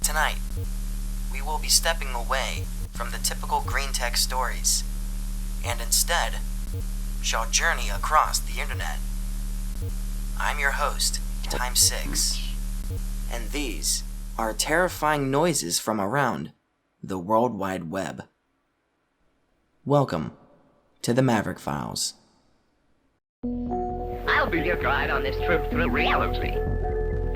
Tonight, we will be stepping away from the typical green tech stories, and instead, shall journey across the internet. I'm your host, Time6, and these are terrifying noises from around the World Wide Web. Welcome to the Maverick Files. I'll be your guide on this trip through reality.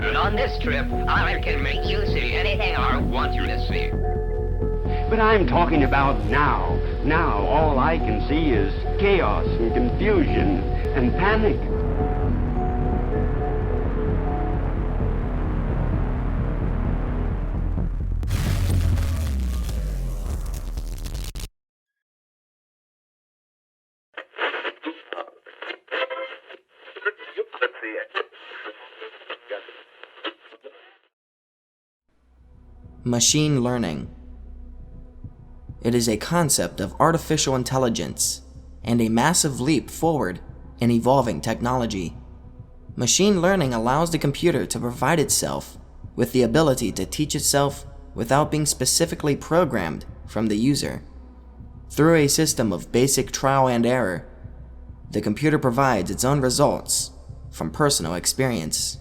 And on this trip, I can make you see anything I want you to see. But I'm talking about now. Now all I can see is chaos and confusion and panic. Machine learning. It is a concept of artificial intelligence and a massive leap forward in evolving technology. Machine learning allows the computer to provide itself with the ability to teach itself without being specifically programmed from the user. Through a system of basic trial and error, the computer provides its own results from personal experience.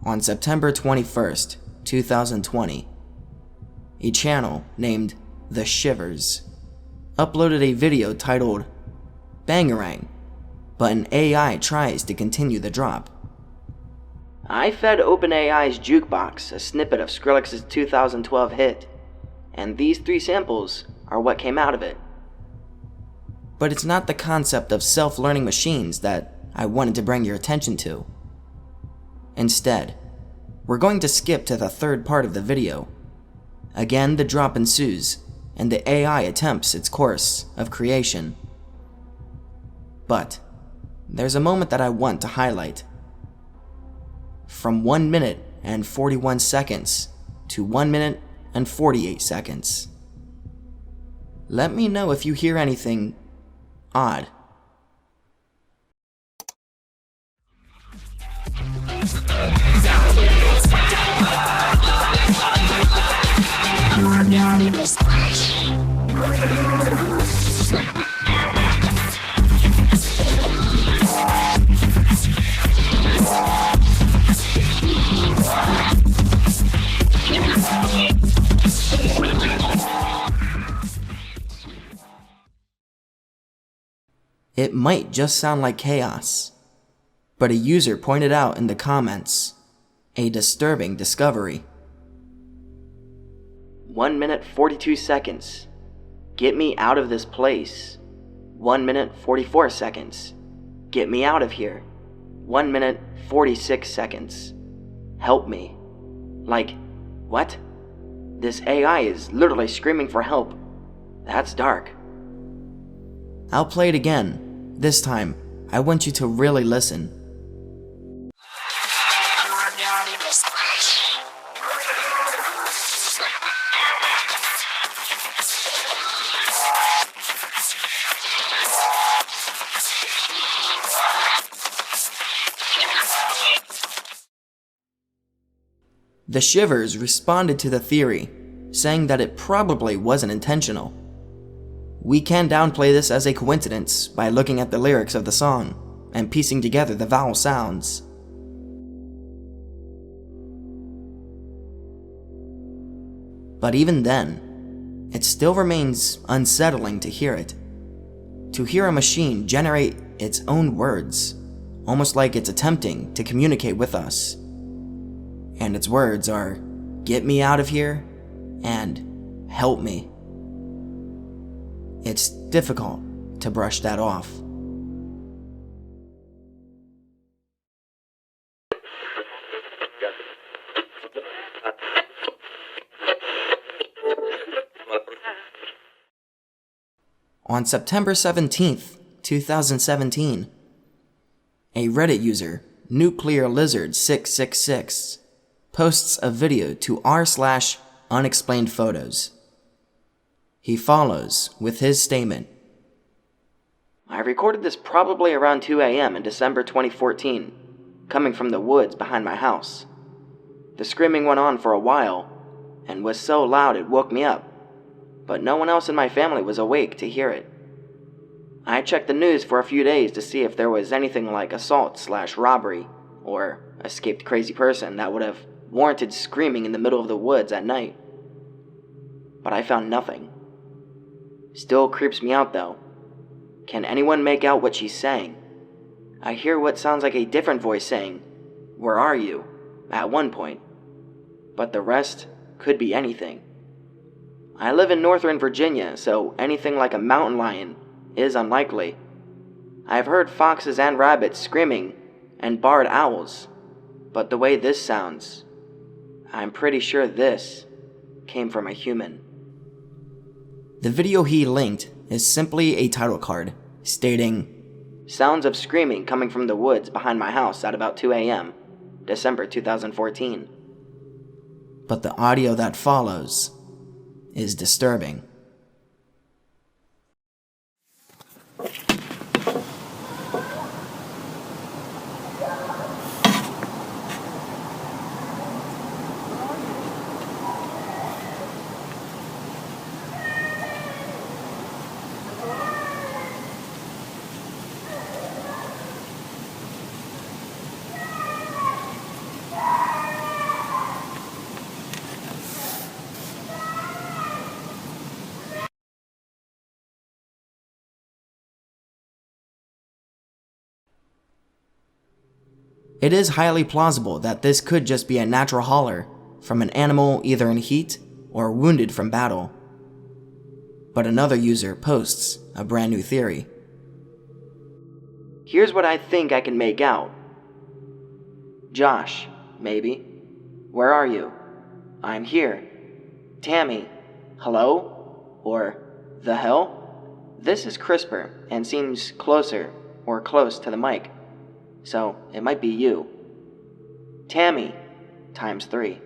On September 21st, 2020, a channel named The Shivers uploaded a video titled Bangarang But An AI Tries to Continue the Drop. I fed OpenAI's Jukebox a snippet of Skrillex's 2012 hit, and these 3 samples are what came out of it. But it's not the concept of self-learning machines that I wanted to bring your attention to. Instead, we're going to skip to the third part of the video. Again, the drop ensues, and the AI attempts its course of creation. But there's a moment that I want to highlight. From 1 minute and 41 seconds to 1 minute and 48 seconds. Let me know if you hear anything odd. It might just sound like chaos, but a user pointed out in the comments a disturbing discovery. 1 minute 42 seconds. Get me out of this place. 1 minute 44 seconds. Get me out of here. 1 minute 46 seconds. Help me. Like, what? This AI is literally screaming for help. That's dark. I'll play it again. This time, I want you to really listen. The Shivers responded to the theory, saying that it probably wasn't intentional. We can downplay this as a coincidence by looking at the lyrics of the song and piecing together the vowel sounds. But even then, it still remains unsettling to hear it. To hear a machine generate its own words, almost like it's attempting to communicate with us. And its words are, "Get me out of here," and "Help me." It's difficult to brush that off. On September 17th, 2017, a Reddit user, NuclearLizard666, posts a video to r/unexplainedphotos. He follows with his statement. I recorded this probably around 2 a.m. in December 2014, coming from the woods behind my house. The screaming went on for a while, and was so loud it woke me up, but no one else in my family was awake to hear it. I checked the news for a few days to see if there was anything like assault/robbery or escaped crazy person that would have warranted screaming in the middle of the woods at night. But I found nothing. Still creeps me out though. Can anyone make out what she's saying? I hear what sounds like a different voice saying, "Where are you?" at one point, but the rest could be anything. I live in northern Virginia, so anything like a mountain lion is unlikely. I've heard foxes and rabbits screaming and barred owls, but the way this sounds, I'm pretty sure this came from a human. The video he linked is simply a title card stating, "Sounds of screaming coming from the woods behind my house at about 2 a.m., December 2014. But the audio that follows is disturbing. It is highly plausible that this could just be a natural holler from an animal either in heat or wounded from battle. But another user posts a brand new theory. Here's what I think I can make out. Josh, maybe. Where are you? I'm here. Tammy, hello? Or the hell? This is crisper and seems closer or close to the mic. So it might be you. Tammy, times 3.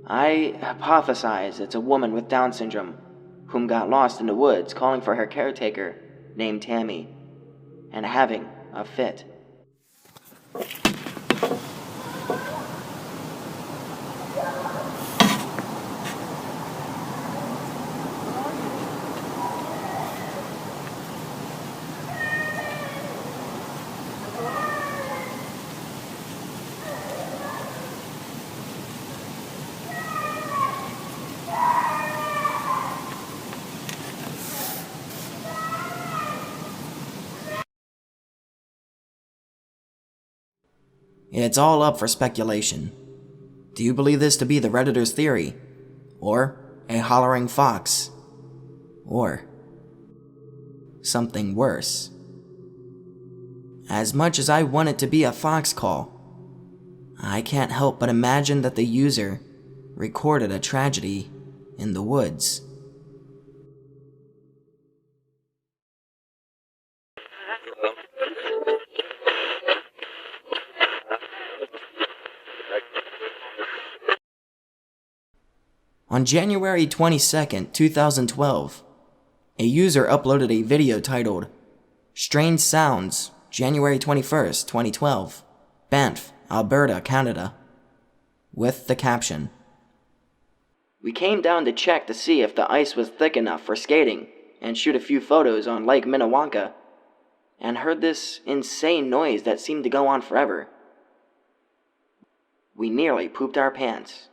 I hypothesize it's a woman with Down syndrome whom got lost in the woods calling for her caretaker named Tammy and having a fit. It's all up for speculation. Do you believe this to be the Redditor's theory? Or a hollering fox? Or something worse? As much as I want it to be a fox call, I can't help but imagine that the user recorded a tragedy in the woods. On January 22nd, 2012, a user uploaded a video titled, "Strange Sounds, January 21st, 2012, Banff, Alberta, Canada," with the caption, "We came down to check to see if the ice was thick enough for skating and shoot a few photos on Lake Minnewanka, and heard this insane noise that seemed to go on forever. We nearly pooped our pants."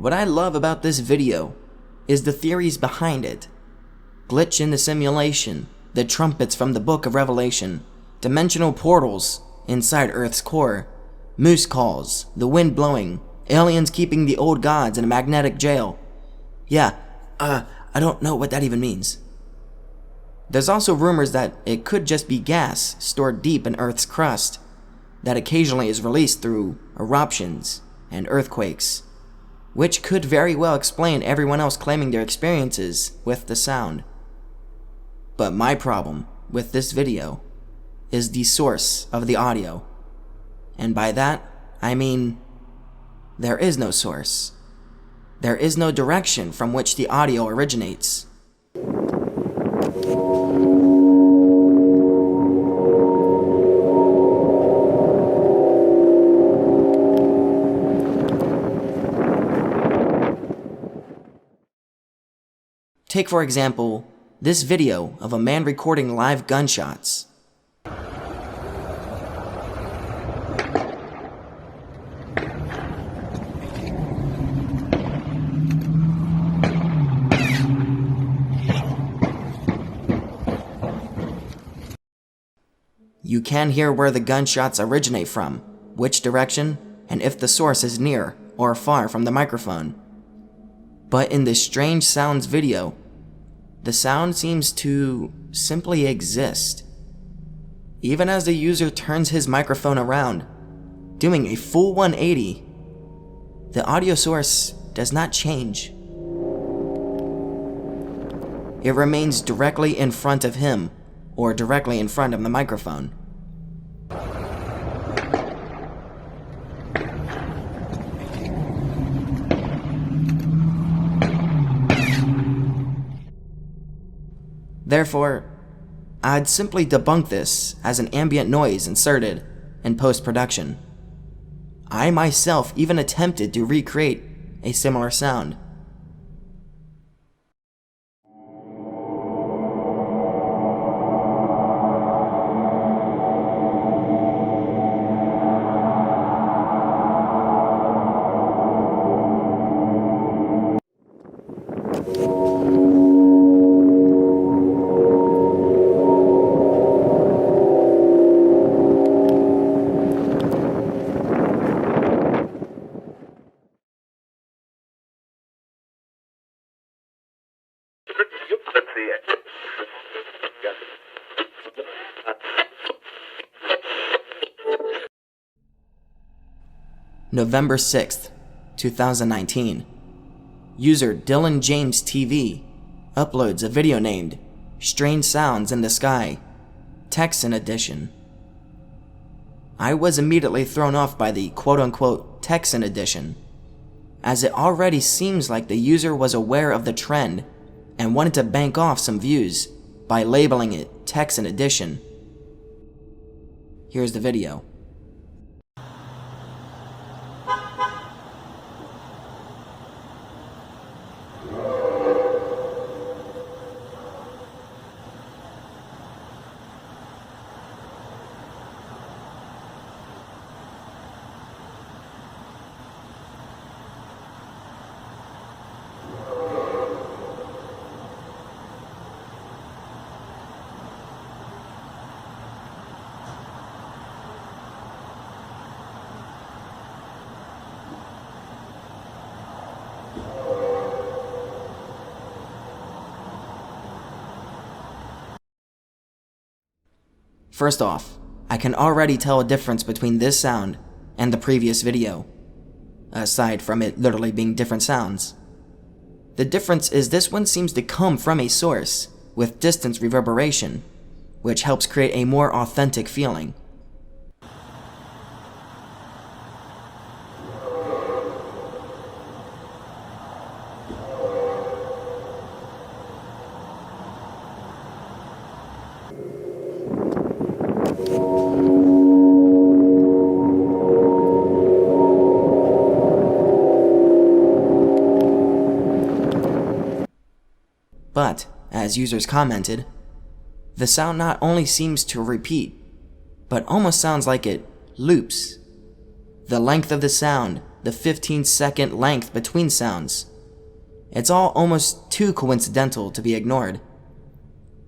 What I love about this video is the theories behind it. Glitch in the simulation, the trumpets from the Book of Revelation, dimensional portals inside Earth's core, moose calls, the wind blowing, aliens keeping the old gods in a magnetic jail. Yeah, I don't know what that even means. There's also rumors that it could just be gas stored deep in Earth's crust that occasionally is released through eruptions and earthquakes, which could very well explain everyone else claiming their experiences with the sound. But my problem with this video is the source of the audio. And by that, I mean, there is no source. There is no direction from which the audio originates. Take, for example, this video of a man recording live gunshots. You can hear where the gunshots originate from, which direction, and if the source is near or far from the microphone. But in this strange sounds video, the sound seems to simply exist. Even as the user turns his microphone around, doing a full 180, the audio source does not change. It remains directly in front of him, or directly in front of the microphone. Therefore, I'd simply debunk this as an ambient noise inserted in post-production. I myself even attempted to recreate a similar sound. November 6th, 2019. User Dylan James TV uploads a video named Strange Sounds in the Sky, Texan Edition. I was immediately thrown off by the quote-unquote Texan Edition, as it already seems like the user was aware of the trend and wanted to bank off some views by labeling it Texan Edition. Here's the video. First off, I can already tell a difference between this sound and the previous video, aside from it literally being different sounds. The difference is this one seems to come from a source with distance reverberation, which helps create a more authentic feeling. But, as users commented, the sound not only seems to repeat, but almost sounds like it loops. The length of the sound the 15-second length between sounds. It's all almost too coincidental to be ignored.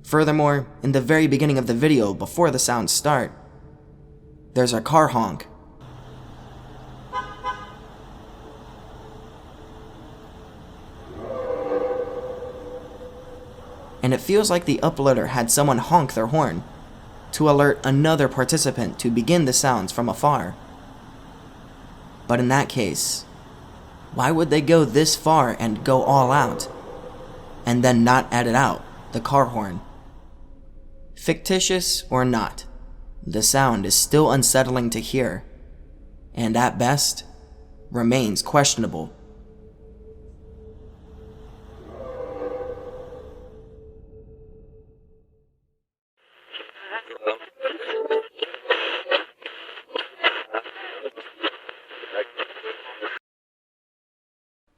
Furthermore, in the very beginning of the video, before the sounds start, there's a car honk. And it feels like the uploader had someone honk their horn to alert another participant to begin the sounds from afar. But in that case, why would they go this far and go all out, and then not edit out the car horn? Fictitious or not, the sound is still unsettling to hear, and at best, remains questionable.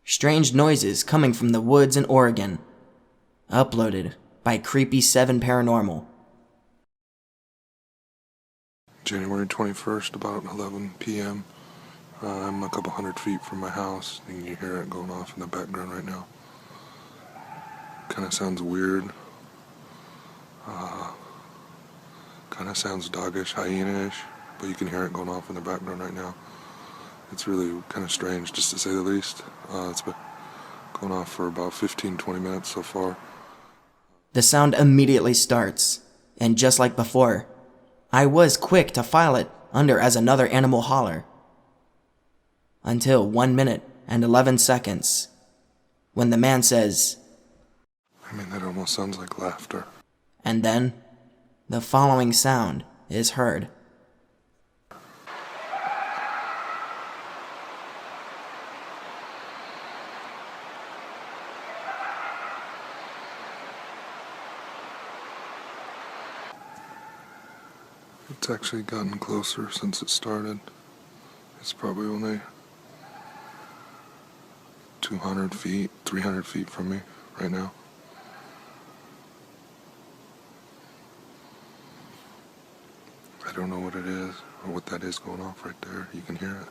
Strange noises coming from the woods in Oregon. Uploaded by Creepy7 Paranormal. January 21st, about 11 p.m. I'm a couple hundred feet from my house, and you hear it going off in the background right now. Kind of sounds weird. Kind of sounds doggish, hyena-ish, but you can hear it going off in the background right now. It's really kind of strange, just to say the least. It's been going off for about 15-20 minutes so far. The sound immediately starts, and just like before, I was quick to file it under as another animal holler. Until 1 minute and 11 seconds, when the man says, I mean, that almost sounds like laughter. And then, the following sound is heard. It's actually gotten closer since it started. It's probably only 200 feet, 300 feet from me right now. I don't know what it is or what that is going off right there. You can hear it.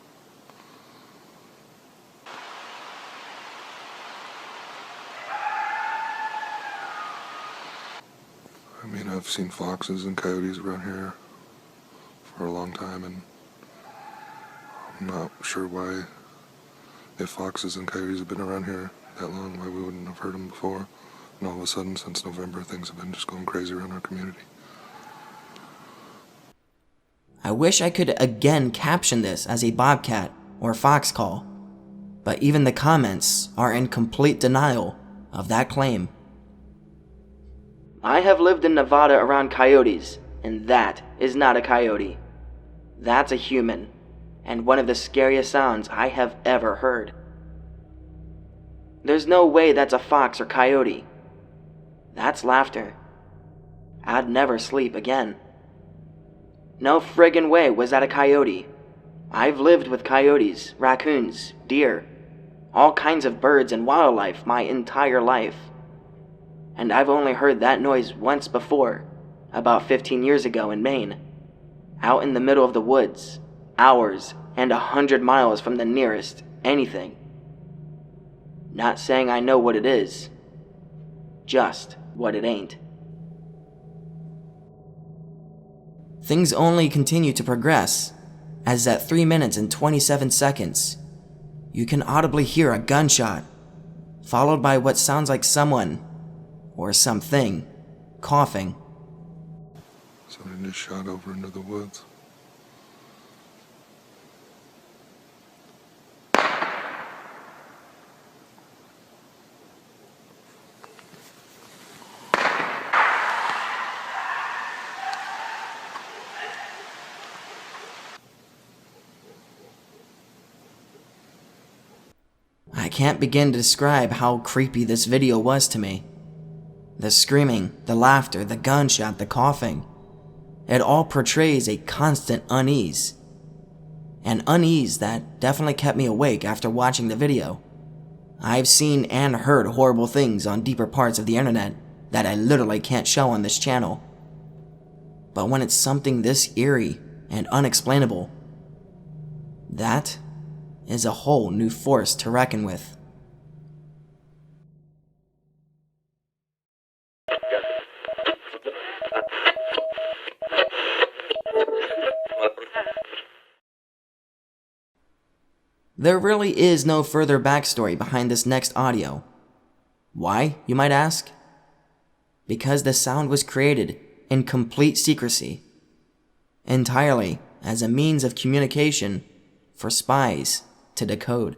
I mean, I've seen foxes and coyotes around here for a long time, and I'm not sure why, if foxes and coyotes have been around here that long, why we wouldn't have heard them before. And all of a sudden, since November, things have been just going crazy around our community. I wish I could again caption this as a bobcat or fox call, but even the comments are in complete denial of that claim. I have lived in Nevada around coyotes, and that is not a coyote. That's a human, and one of the scariest sounds I have ever heard. There's no way that's a fox or coyote. That's laughter. I'd never sleep again. No friggin' way was that a coyote. I've lived with coyotes, raccoons, deer, all kinds of birds and wildlife my entire life. And I've only heard that noise once before, about 15 years ago in Maine, out in the middle of the woods, hours and 100 miles from the nearest anything. Not saying I know what it is, just what it ain't. Things only continue to progress, as at 3 minutes and 27 seconds, you can audibly hear a gunshot, followed by what sounds like someone, or something, coughing. Somebody just shot over into the woods. I can't begin to describe how creepy this video was to me. The screaming, the laughter, the gunshot, the coughing. It all portrays a constant unease. An unease that definitely kept me awake after watching the video. I've seen and heard horrible things on deeper parts of the internet that I literally can't show on this channel. But when it's something this eerie and unexplainable, that is a whole new force to reckon with. There really is no further backstory behind this next audio. Why, you might ask? Because the sound was created in complete secrecy, entirely as a means of communication for spies to decode.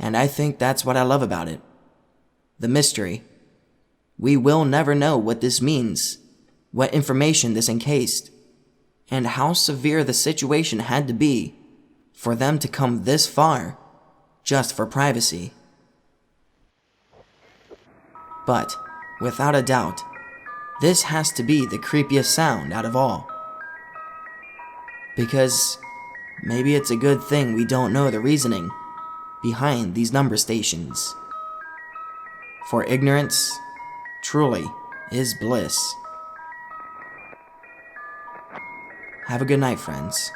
And I think that's what I love about it. The mystery. We will never know what this means, what information this encased, and how severe the situation had to be for them to come this far just for privacy. But, without a doubt, this has to be the creepiest sound out of all. Because maybe it's a good thing we don't know the reasoning behind these number stations. For ignorance truly is bliss. Have a good night, friends.